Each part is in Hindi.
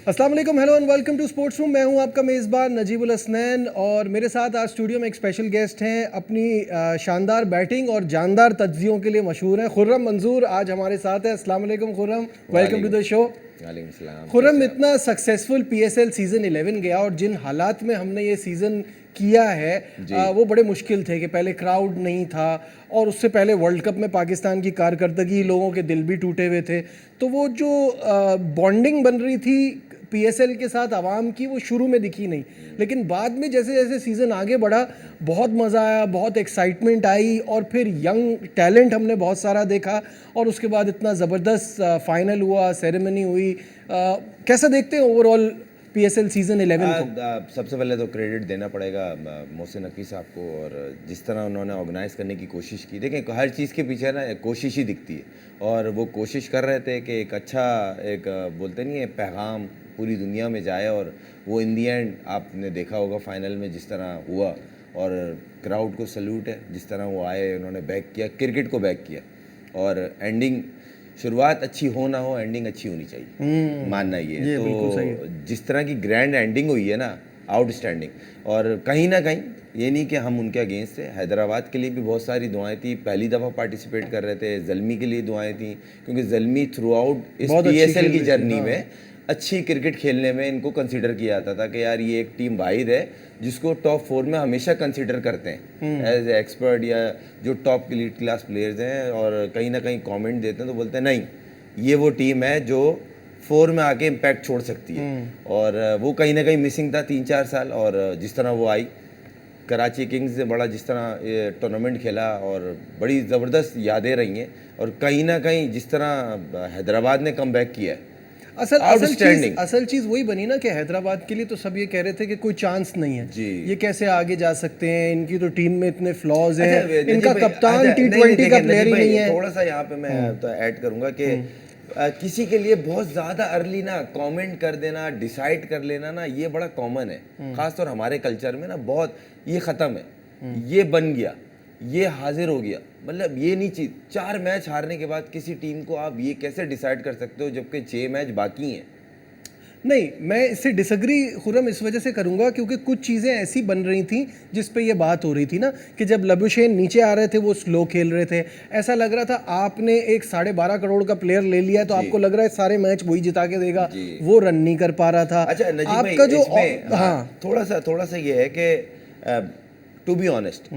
अस्सलाम वालेकुम, hello and welcome to sports room. मैं हूं आपका मेज़बान नजीबुल हसनैन और मेरे साथ आज स्टूडियो में एक स्पेशल गेस्ट हैं। अपनी शानदार बैटिंग और जानदार तज्जियों के लिए मशहूर हैं खुर्रम मंजूर। आज हमारे साथ है। अस्सलाम वालेकुम Khurram, welcome to the show. Khurram, इतना सक्सेसफुल पीएसएल सीज़न 11 गया और जिन हालात में हमने ये सीज़न किया है वो बड़े मुश्किल थे कि पहले क्राउड नहीं था और उससे पहले वर्ल्ड कप में पाकिस्तान की कारकर्दगी, लोगों के दिल भी टूटे हुए थे। तो वो जो बॉन्डिंग बन रही थी पीएसएल के साथ आवाम की, वो शुरू में दिखी नहीं, लेकिन बाद में जैसे जैसे सीज़न आगे बढ़ा बहुत मज़ा आया, बहुत एक्साइटमेंट आई और फिर यंग टैलेंट हमने बहुत सारा देखा और उसके बाद इतना ज़बरदस्त फाइनल हुआ, सेरेमनी हुई। कैसा देखते हैं ओवरऑल पीएसएल सीज़न 11 को? सबसे पहले तो क्रेडिट देना पड़ेगा मोहसिन नकवी साहब को, और जिस तरह उन्होंने ऑर्गेनाइज़ करने की कोशिश की। देखें, हर चीज़ के पीछे ना कोशिश ही दिखती है और वो कोशिश कर रहे थे कि एक अच्छा, एक बोलते नहीं है, पैगाम पूरी दुनिया में जाए। और वो इन दी एंड आपने देखा होगा फाइनल में जिस तरह हुआ, और क्राउड को सल्यूट है जिस तरह वो आए, उन्होंने बैक किया, क्रिकेट को बैक किया। और एंडिंग, शुरुआत अच्छी हो ना हो, एंडिंग अच्छी होनी चाहिए, मानना ये तो जिस तरह की ग्रैंड एंडिंग हुई है ना, आउटस्टैंडिंग। और कहीं ना कहीं ये नहीं कि हम उनके अगेंस्ट थे, हैदराबाद के लिए भी बहुत सारी दुआएं थी, पहली दफ़ा पार्टिसिपेट कर रहे थे, ज़ल्मी के लिए दुआएं थी, क्योंकि ज़ल्मी थ्रू आउट इस पीएसएल की जर्नी में अच्छी क्रिकेट खेलने में इनको कंसीडर किया जाता था कि यार ये एक टीम वाहिद है जिसको टॉप 4 में हमेशा कंसीडर करते हैं एज ए एक्सपर्ट, या जो टॉप एलीट क्लास प्लेयर्स हैं, और कहीं ना कहीं कमेंट देते हैं तो बोलते हैं नहीं, ये वो टीम है जो 4 में आके इम्पैक्ट छोड़ सकती है। और वो कहीं ना कहीं मिसिंग था 3-4 साल, और जिस तरह वो आई, कराची किंग्स से बड़ा जिस तरह ये टूर्नामेंट खेला और बड़ी ज़बरदस्त यादें रही हैं, और कहीं ना कहीं जिस तरह हैदराबाद ने कम बैक किया है। असल चीज वही बनी ना कि हैदराबाद के लिए तो सब ये कह रहे थे कि कोई चांस नहीं है जी, ये कैसे आगे जा सकते हैं, इनकी तो टीम में इतने फ्लॉज हैं, इनका कप्तान T20 का प्लेयर ही नहीं है। थोड़ा सा यहाँ पे मैं तो ऐड करूंगा कि किसी के लिए बहुत ज़्यादा अर्ली ना कमेंट कर देना, डिसाइड कर लेना ना, ये बड़ा कॉमन है, खासतौर हमारे कल्चर में ना बहुत ये ख़त्म है, ये बन गया, ये हाजिर हो गया। मतलब ये नहीं चीज, 4 मैच हारने के बाद किसी टीम को आप ये कैसे डिसाइड कर सकते हो जबकि 6 मैच बाकी हैं? नहीं, मैं इससे डिसएग्री खुर्रम इस वजह से करूंगा क्योंकि कुछ चीज़ें ऐसी बन रही थी जिस पे ये बात हो रही थी ना कि जब लबुशेन नीचे आ रहे थे वो स्लो खेल रहे थे, ऐसा लग रहा था आपने एक 12.5 करोड़ का प्लेयर ले लिया है तो आपको लग रहा है सारे मैच वही जिता के देगा, वो रन नहीं कर पा रहा था। अच्छा आपका जो थोड़ा सा ये है कि टू बी ऑनेस्ट,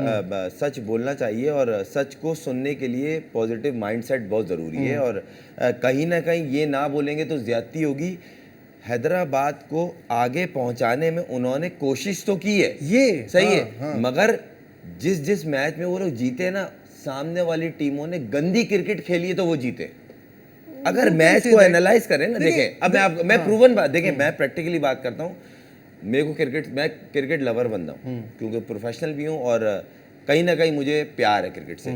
सच बोलना चाहिए और सच को सुनने के लिए पॉजिटिव माइंडसेट बहुत ज़रूरी है, और कहीं ना कहीं ये ना बोलेंगे तो ज़्यादती होगी। हैदराबाद को आगे पहुंचाने में उन्होंने कोशिश तो की है, ये सही है, मगर जिस मैच में वो लोग जीते ना, सामने वाली टीमों ने गंदी क्रिकेट खेली है तो वो जीते। अगर मैच को एनालाइज करें ना, देखें, अब मैं प्रूवन बात, देखें मैं प्रैक्टिकली बात करता हूँ, मेरे को मैं क्रिकेट लवर बनता हूँ क्योंकि प्रोफेशनल भी हूँ और कहीं ना कहीं मुझे प्यार है क्रिकेट से,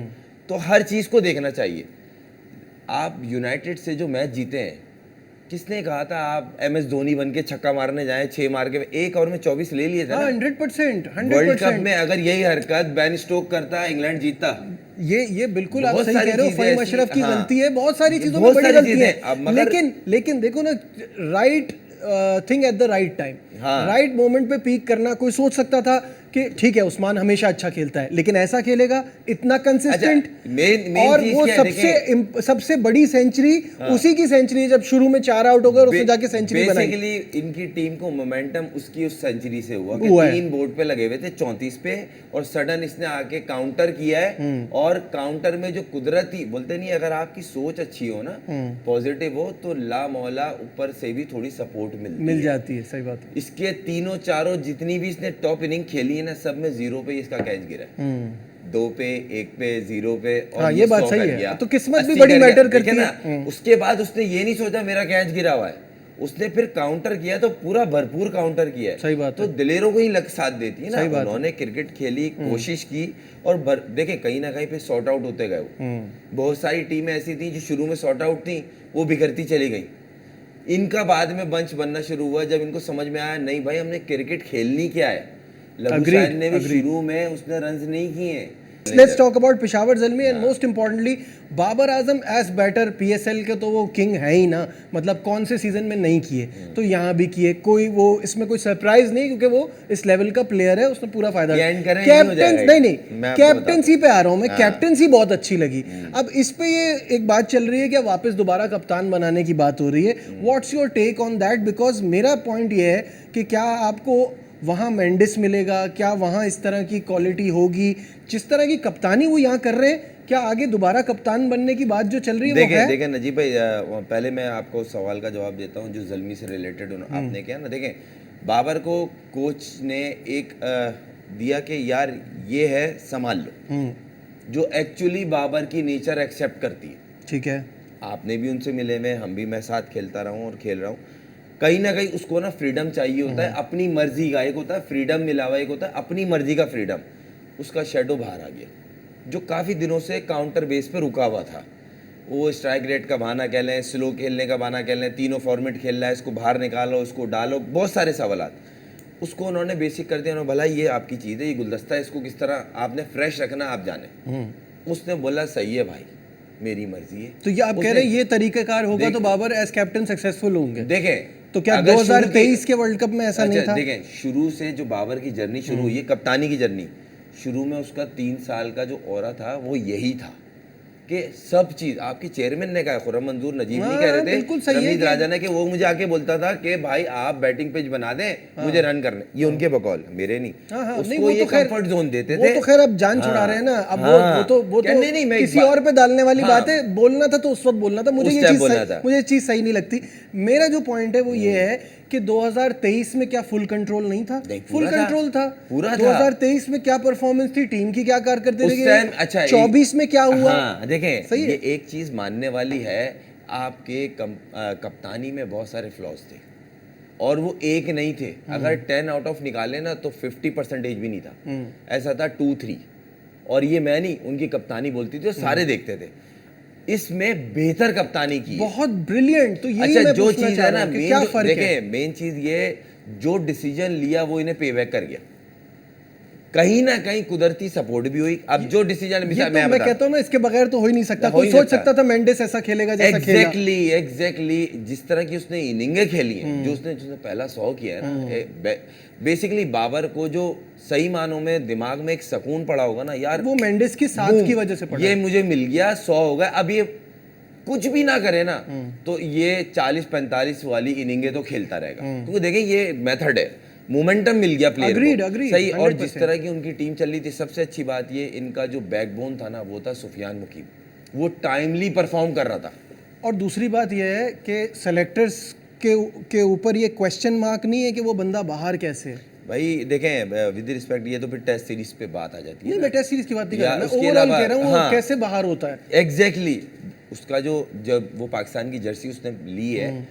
तो हर चीज़ को देखना चाहिए। आप यूनाइटेड से जो मैच जीते हैं, किसने कहा था आप MS धोनी बन के छक्का मारने जाएं, 6 मार के 1 ओवर में 24 ले लिए थे ना? 100%। वर्ल्ड कप में अगर यही हरकत बेन स्टोक करता, इंग्लैंड जीतता। ये बिल्कुल आप सही कह रहे हो, फहीम अशरफ की गलती है, बहुत सारी चीजों में बड़ी गलती है, लेकिन देखो ना, right thing at the right time, right moment पे पीक करना। कोई सोच सकता था कि ठीक है उस्मान हमेशा अच्छा खेलता है, लेकिन ऐसा खेलेगा इतना कंसिस्टेंट, और वो सबसे बड़ी सेंचुरी उसी की सेंचुरी, जब शुरू में 4 आउट हो गए और उसने जाके सेंचुरी बनाई। बेसिकली इनकी टीम को मोमेंटम उसकी उस सेंचुरी से हुआ कि 3 बोर्ड पे लगे हुए थे 34 पे, और सडन इसने आके काउंटर किया है, और काउंटर में जो कुदरती, बोलते नहीं, अगर आपकी सोच अच्छी हो ना, पॉजिटिव हो, तो ला मौला ऊपर से भी थोड़ी सपोर्ट मिल जाती है। सही बात है। इसके तीनों चारों जितनी भी इसने टॉप इनिंग खेली है ना, सब में 0 पे इसका कैच गिरा है, 2 पे, 1 पे, 0 पे, और ये बात सही है, तो किस्मत भी बड़ी मैटर करती है। उसके बाद उसने ये नहीं सोचा मेरा कैच गिरा हुआ है, उसने फिर काउंटर किया, तो पूरा भरपूर काउंटर किया है। सही बात तो दिलेरों को ही लग साथ देती है ना, उन्होंने क्रिकेट खेली, कोशिश की, और देखें कहीं ना कहीं पे सॉर्ट आउट होते गए। बहुत सारी टीमें ऐसी थी जो शुरू में सॉर्ट आउट थी, वो बिखरती चली गई। इनका बाद में बंच बनना शुरू हुआ जब इनको समझ में आया नहीं भाई, हमने क्रिकेट खेलनी क्या है। लबुशेन ने भी शुरू में उसने रन्स नहीं किए, let's talk about Peshawar Zalmi and most importantly Babar Azam as batter PSL के तो वो किंग है ही ना, मतलब कौन से सीजन में नहीं किए तो यहाँ भी किए, कोई वो इसमें कोई सरप्राइज नहीं क्योंकि वो इस लेवल का प्लेयर है, उसने पूरा फायदा कैप्टन नहीं कैप्टनसी पे आ रहा हूँ मैं, कैप्टनसी बहुत अच्छी लगी। अब इस पे ये एक बात चल रही है कि वापस दोबारा कप्तान बनाने की बात हो रही है, what's your take on that? Because मेरा पॉइंट ये है कि क्या आपको वहाँ मेंडिस मिलेगा, क्या वहाँ इस तरह की क्वालिटी होगी, जिस तरह की कप्तानी वो यहाँ कर रहे हैं, क्या आगे दोबारा कप्तान बनने की बात जो चल रही है वो है? देखें नजीब भाई, पहले मैं आपको सवाल का जवाब देता हूँ जो ज़ल्मी से रिलेटेड आपने किया ना। देखें, बाबर को कोच ने एक दिया कि यार ये है संभाल लो, जो एक्चुअली बाबर की नेचर एक्सेप्ट करती है। ठीक है, आपने भी उनसे मिले में, हम भी, मैं साथ खेलता रहा हूँ और खेल रहा हूँ। कहीं ना कहीं उसको ना फ्रीडम चाहिए होता है, अपनी मर्जी का। एक होता है फ्रीडम मिला हुआ, एक होता है अपनी मर्जी का फ्रीडम। उसका शेडो बाहर आ गया, जो काफ़ी दिनों से काउंटर बेस पे रुका हुआ था। वो स्ट्राइक रेट का बहाना कह लें, स्लो खेलने का बहाना कह लें, तीनों फॉर्मेट खेल रहा है, इसको बाहर निकालो, उसको डालो, बहुत सारे सवालात। उसको उन्होंने बेसिक कर दिया, उन्होंने भला ये आपकी चीज़ है, ये गुलदस्ता है, इसको किस तरह आपने फ्रेश रखना आप जाने। उसने बोला सही है भाई, मेरी मर्जी है। तो ये आप कह रहे हैं ये तरीकाकार होगा तो बाबर एज कैप्टन सक्सेसफुल होंगे? देखें, तो क्या 2023 के वर्ल्ड कप में ऐसा नहीं था? देखें, शुरू से जो बाबर की जर्नी शुरू हुई है, कप्तानी की जर्नी, शुरू में उसका 3 साल का जो ऑरा था वो यही था कि सब चीज आपके चेयरमैन ने कहा, खुर्रम मंजूर नजीब नहीं कह रहे थे, रमीज राजा ने, कि वो मुझे आके बोलता था कि भाई आप बैटिंग पिच बना दें, मुझे रन करने। ये उनके बकौल, मेरे नहीं। उसको ये कंफर्ट जोन देते थे। वो तो खैर अब जान छुड़ा रहे हैं ना, अब वो तो किसी और पे डालने वाली बात है। बोलना था तो उस वक्त बोलना था, मुझे ये चीज सही नहीं लगती। मेरा जो पॉइंट है वो ये है कि 2023 में क्या फुल कंट्रोल नहीं था? फुल कंट्रोल था पूरा। 2023 में क्या परफॉर्मेंस थी, टीम की क्या कारकर्दगी रही? अच्छा 24 में क्या हुआ? देखें, सही ये एक चीज मानने वाली है, आपके कप्तानी में बहुत सारे फ्लॉज थे और वो एक नहीं थे। अगर 10 आउट ऑफ निकाले ना तो 50% भी नहीं था, ऐसा था 2-3। और ये मैं नहीं, उनकी कप्तानी बोलती थी, सारे देखते थे। इसमें बेहतर कप्तानी की, बहुत ब्रिलियंट। तो यही अच्छा जो चीज है ना, देखें मेन चीज ये, जो डिसीजन लिया वो इन्हें पे बैक कर गया। कहीं ना कहीं कुदरती सपोर्ट भी हुई। अब जो डिसीजन मैं कहता हूं ना, इसके बगैर तो हो ही नहीं सकता। कोई सोच सकता था मेंडिस ऐसा खेलेगा जैसा खेला? एग्जैक्टली जिस तरह की उसने इनिंगें खेली हैं, जो उसने पहला 100 किया है ना, बेसिकली बाबर को जो सही मानों में दिमाग में एक सुकून पड़ा होगा ना यार, वो मेंडिस की साथ की वजह से पड़ा। ये मुझे मिल गया, 100 हो गया। अब ये कुछ भी ना करे ना तो ये 40-45 वाली इनिंगे तो खेलता रहेगा, क्योंकि देखें ये मेथड है, मोमेंटम मिल गया प्लेयर को। सही। और जिस तरह की उनकी टीम चल रही थी, सबसे अच्छी बात ये, इनका जो बैकबोन था ना वो था सुफियान मुकीम, वो टाइमली परफॉर्म कर रहा था। और दूसरी बात ये है कि सेलेक्टर्स के ऊपर ये क्वेश्चन मार्क नहीं है कि वो बंदा बाहर कैसे है। भाई देखें, विद रिस्पेक्ट, ये तो फिर टेस्ट सीरीज पे बात आ जाती है। नहीं, मैं टेस्ट सीरीज की बात नहीं कर रहा, मैं ओवरऑल कह रहा हूं वो कैसे बाहर होता है। एग्जैक्टली उसका जो, जब वो पाकिस्तान की जर्सी उसने ली है,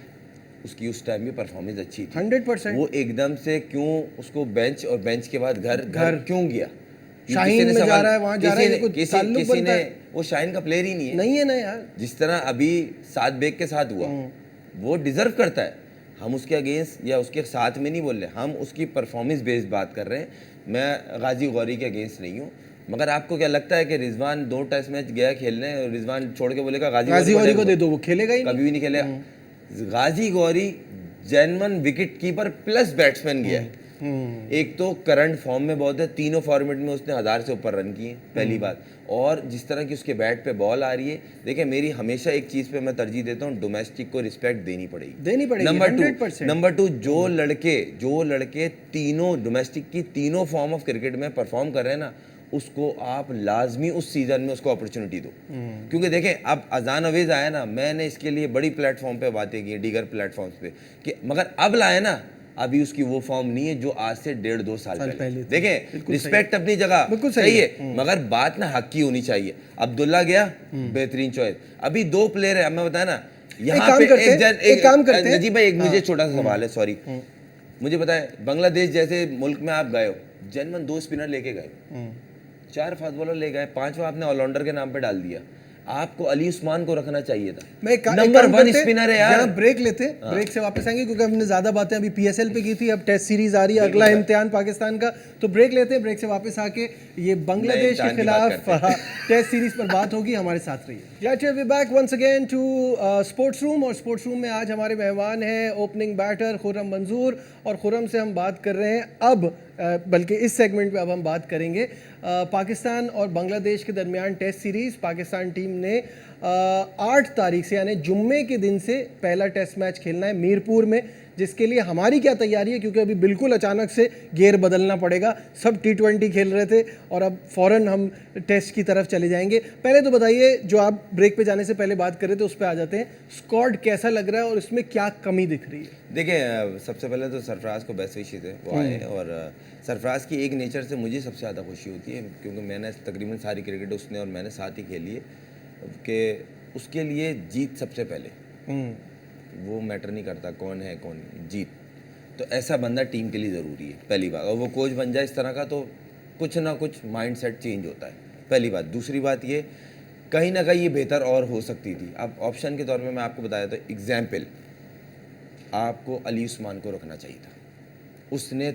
उसकी उस टाइम भी परफॉर्मेंस अच्छी थी 100%। वो एकदम से क्यों उसको बेंच, और बेंच के बाद घर क्यों गया? शाहीन में जा रहा है, वहां जा रहा है, किसी ने, वो शाहीन का प्लेयर ही नहीं है ना यार। जिस तरह अभी साद बेग के साथ हुआ, वो डिजर्व करता है। हम उसके अगेंस्ट या उसके साथ में नहीं बोल रहे, हम उसकी परफॉर्मेंस बेस्ड बात कर रहे हैं। मैं गाजी गौरी के अगेंस्ट नहीं हूँ, मगर आपको क्या लगता है कि रिजवान 2 टेस्ट मैच गया खेलने और रिजवान छोड़ के बोलेगा गाजी गौरी को दे दो, वो खेलेगा ही कभी भी नहीं खेलेगा। Ghazi Ghori genuine wicket keeper plus batsman गया है। एक तो करंट फॉर्म में बहुत है, तीनों फॉर्मेट में उसने 1000 से ऊपर रन किए, पहली बात। और जिस तरह की उसके बैट पे बॉल आ रही है, देखिए मेरी हमेशा एक चीज़ पे मैं तरजीह देता हूँ, डोमेस्टिक को रिस्पेक्ट देनी पड़ेगी। नंबर टू जो लड़के तीनों डोमेस्टिक की तीनों फॉर्म ऑफ क्रिकेट में परफॉर्म कर रहे हैं ना, उसको आप लाजमी उस सीजन में उसको अपॉर्चुनिटी दो। क्योंकि देखें, अब अजान अवेज आया ना, मैंने इसके लिए बड़ी प्लेटफॉर्म पे बातें की, दीगर प्लेटफॉर्म्स पे, कि मगर अब लाए ना, अभी उसकी वो फॉर्म नहीं है जो आज से 1.5-2 साल पहले। देखें, रिस्पेक्ट अपनी जगह बिल्कुल सही है, मगर बात ना हक की होनी चाहिए। अब्दुल्ला गया, बेहतरीन चॉइस। अभी 2 प्लेयर है, मैं बताया ना, यहाँ पे एक काम करते हैं नजीब भाई, एक मुझे छोटा सा सवाल है, सॉरी, मुझे बताए, बांग्लादेश जैसे मुल्क में आप गए हो, जेन्युइन 2 स्पिनर लेके गए, 4 फास्ट बॉलर ले गए, 5वां आपने ऑलराउंडर के नाम पे डाल दिया। आपको अली उस्मान को रखना चाहिए था। एक नंबर काम 1 करते, स्पिनर है यार। यहाँ ब्रेक लेते, ब्रेक से वापस आएंगे क्योंकि हमने ज्यादा बातें अभी पीएसएल पे की थी, अब टेस्ट सीरीज आ रही है, अगला इम्तिहान पाकिस्तान का, तो ब्रेक लेते हैं, ब्रेक से वापस आके ये बांग्लादेश के खिलाफ टेस्ट सीरीज पर बात होगी। हमारे साथ रहिए। Glad to have you back once again to sports room. और स्पोर्ट्स रूम में आज हमारे मेहमान हैं ओपनिंग बैटर खुर्रम मंजूर, और खुर्रम से हम बात कर रहे हैं अब, बल्कि इस सेगमेंट में अब हम बात करेंगे पाकिस्तान और बांग्लादेश के दरमियान टेस्ट सीरीज़। पाकिस्तान टीम ने 8 तारीख से यानी जुम्मे के दिन से पहला टेस्ट मैच खेलना है मीरपुर में, जिसके लिए हमारी क्या तैयारी है, क्योंकि अभी बिल्कुल अचानक से गियर बदलना पड़ेगा। सब T20 खेल रहे थे और अब फ़ौरन हम टेस्ट की तरफ चले जाएंगे। पहले तो बताइए, जो आप ब्रेक पे जाने से पहले बात कर रहे थे उस पर आ जाते हैं, स्क्वाड कैसा लग रहा है और इसमें क्या कमी दिख रही है? देखिए, सबसे पहले तो सरफराज को बेस्ट विशेस है, वो आए, और सरफराज की एक नेचर से मुझे सबसे ज़्यादा खुशी होती है, क्योंकि मैंने तकरीबन सारी क्रिकेट उसने और मैंने साथ ही खेली है, कि उसके लिए जीत सबसे पहले, वो मैटर नहीं करता कौन है कौन नहीं, जीत। तो ऐसा बंदा टीम के लिए ज़रूरी है, पहली बात। और वो कोच बन जाए इस तरह का तो कुछ ना कुछ माइंडसेट चेंज होता है, पहली बात। दूसरी बात ये, कहीं ना कहीं ये बेहतर और हो सकती थी। अब ऑप्शन के तौर पे मैं आपको बताया था, एग्जाम्पल, आपको अली उस्मान को रखना चाहिए था। उसने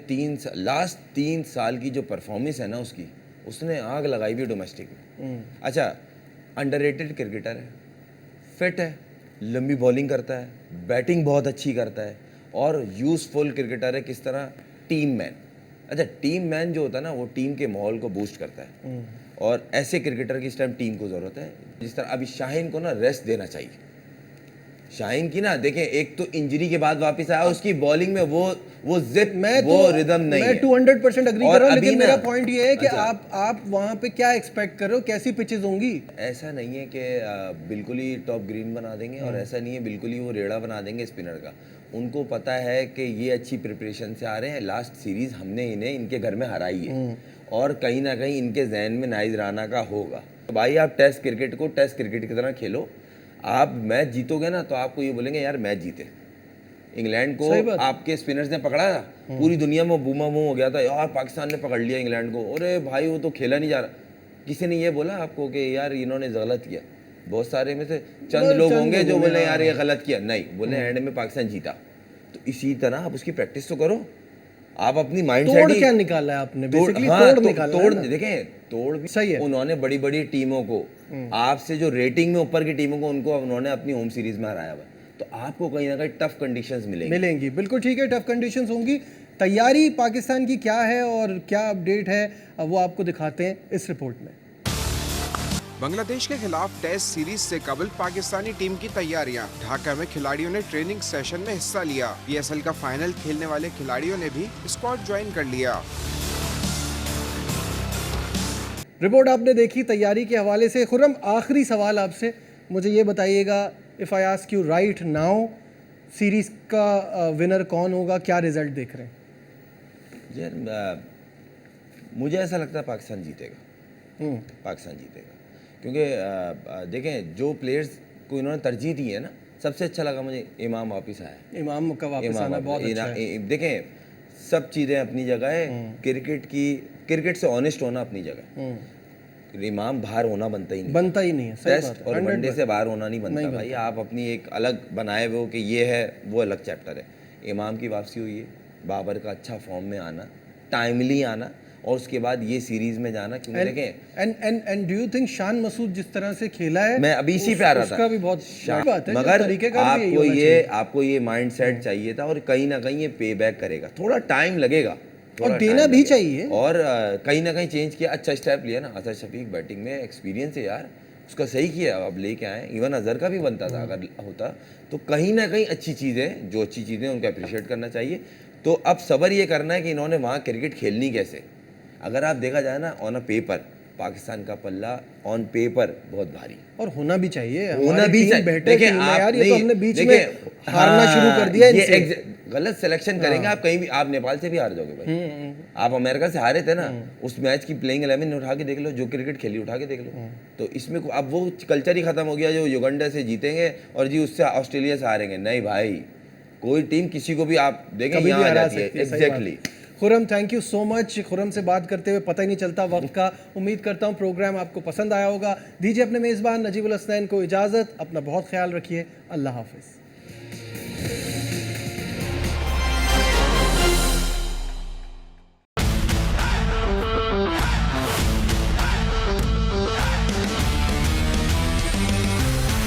लास्ट 3 साल की जो परफॉर्मेंस है ना उसकी, उसने आग लगाई हुई डोमेस्टिक में। अच्छा, अंडररेटेड क्रिकेटर है, फिट है, लंबी बॉलिंग करता है, बैटिंग बहुत अच्छी करता है, और यूज़फुल क्रिकेटर है। किस तरह? Team man. अच्छा, टीम मैन जो होता है ना, वो टीम के माहौल को बूस्ट करता है, और ऐसे क्रिकेटर की इस टाइम टीम को ज़रूरत है। जिस तरह अभी शाहीन को ना रेस्ट देना चाहिए। शाहीन की ना देखें, एक तो इंजरी के बाद वापस आया, उसकी बॉलिंग में वो जिप, वो रिदम नहीं है। मैं 200% एग्री कर रहा हूं, लेकिन मेरा पॉइंट ये है कि अच्छा, आप वहां पे क्या एक्सपेक्ट कर रहे हो, कैसी पिचेस होंगी? ऐसा नहीं है कि बिल्कुल ही टॉप ग्रीन बना देंगे, और ऐसा नहीं है बिल्कुल ही वो रेड़ा बना देंगे स्पिनर का। उनको पता है कि ये अच्छी प्रिपरेशन से आ रहे हैं, लास्ट सीरीज हमने इन्हें इनके घर में हराई है, और कहीं ना कहीं इनके जहन में नाइज राना का होगा। तो भाई, आप टेस्ट क्रिकेट को टेस्ट क्रिकेट की तरह खेलो। आप मैच जीतोगे ना तो आपको ये बोलेंगे यार मैच जीते। इंग्लैंड को आपके स्पिनर्स ने पकड़ा था, पूरी दुनिया में बूमा बूम हो गया था, यार पाकिस्तान ने पकड़ लिया इंग्लैंड को, अरे भाई वो तो खेला नहीं जा रहा। किसी ने ये बोला आपको कि यार इन्होंने गलत किया? बहुत सारे में से चंद लोग होंगे जो बोले यार ये गलत किया, नहीं बोले, एंड में पाकिस्तान जीता। तो इसी तरह आप उसकी प्रैक्टिस तो करो। आप अपनी माइंड तोड़ क्या निकाला है आपने? तोड़ देखें, तोड़ भी सही है। उन्होंने बड़ी बड़ी टीमों को, आपसे जो रेटिंग में ऊपर की टीमों को, उनको उन्होंने अपनी होम सीरीज में हराया हुआ। तो आपको कहीं ना कहीं टफ कंडीशंस मिलेंगी। बिल्कुल ठीक है, टफ कंडीशंस होंगी। तैयारी पाकिस्तान की क्या है और क्या अपडेट है, वो आपको दिखाते हैं इस रिपोर्ट में। बांग्लादेश के खिलाफ टेस्ट सीरीज से कबल पाकिस्तानी टीम की तैयारियां। ढाका में खिलाड़ियों ने ट्रेनिंग सेशन में हिस्सा लिया। पीएसएल का फाइनल खेलने वाले खिलाड़ियों ने भी स्क्वाड ज्वाइन कर लिया। रिपोर्ट आपने देखी तैयारी के हवाले से। खुर्रम, आखिरी सवाल आपसे, मुझे ये बताइएगा, if I ask you right now, series का विनर कौन होगा, क्या रिजल्ट देख रहे हैं? यार, मुझे ऐसा लगता है पाकिस्तान जीतेगा। पाकिस्तान जीतेगा, क्योंकि देखें जो प्लेयर्स को इन्होंने तरजीह दी है ना, सबसे अच्छा लगा मुझे इमाम वापस आया। इमाम का वापस आना बहुत अच्छा है। देखें, सब चीज़ें अपनी जगह है, क्रिकेट से ऑनेस्ट होना अपनी जगह। इमाम बाहर होना बनता ही नहीं है। टेस्ट और वनडे से बाहर होना नहीं बनता भाई। आप अपनी एक अलग बनाए हुए हो कि ये है, वो अलग चैप्टर है। इमाम की वापसी हुई है, बाबर का अच्छा फॉर्म में आना, टाइमली आना, और उसके बाद ये सीरीज में जाना, क्योंकि देखें and do you think Shan Masood जिस तरह से खेला है, मैं अभी इसी पे आ रहा था, उसका भी बहुत बात है, मगर आपको ये माइंडसेट चाहिए था, और कहीं ना कहीं ये पे बैक करेगा, थोड़ा टाइम लगेगा, और देना भी चाहिए, और कहीं ना कहीं चेंज किया, अच्छा स्टेप लिया ना। असद शफीक बैटिंग में एक्सपीरियंस है यार, उसका सही किया, अब लेके आए। इवन अजहर का भी बनता था अगर होता, तो कहीं ना कहीं अच्छी चीज़ें, जो अच्छी चीज़ें उनको अप्रिशिएट करना चाहिए। तो अब सबर ये करना है कि इन्होंने वहाँ क्रिकेट खेलनी कैसे। अगर आप देखा जाए ना, ऑन अ पेपर पाकिस्तान का पल्ला ऑन पेपर बहुत भारी, और होना भी चाहिए, होना भी चाहिए। देखिए यार, ये तो हमने बीच में हारना शुरू कर दिया इनसे। गलत सिलेक्शन करेंगे आप, कहीं भी आप नेपाल से भी हार जाओगे भाई। आप अमेरिका से हारे थे ना, उस मैच की प्लेइंग 11 उठा के देख लो, जो क्रिकेट खेली उठा के देख लो। तो इसमें अब वो कल्चर ही खत्म हो गया जो युगांडा से जीतेंगे और जी उससे ऑस्ट्रेलिया से हारेंगे। नहीं भाई, कोई टीम किसी को भी आप देखें यहाँ आ जाती है। Exactly. Khurram, thank you so much. Khurram से बात करते हुए पता ही नहीं चलता वक्त का। उम्मीद करता हूँ प्रोग्राम आपको पसंद आया होगा। दीजिए अपने मेज़बान नजीबुल हसनैन को इजाज़त। अपना बहुत ख्याल रखिए। अल्लाह हाफिज़।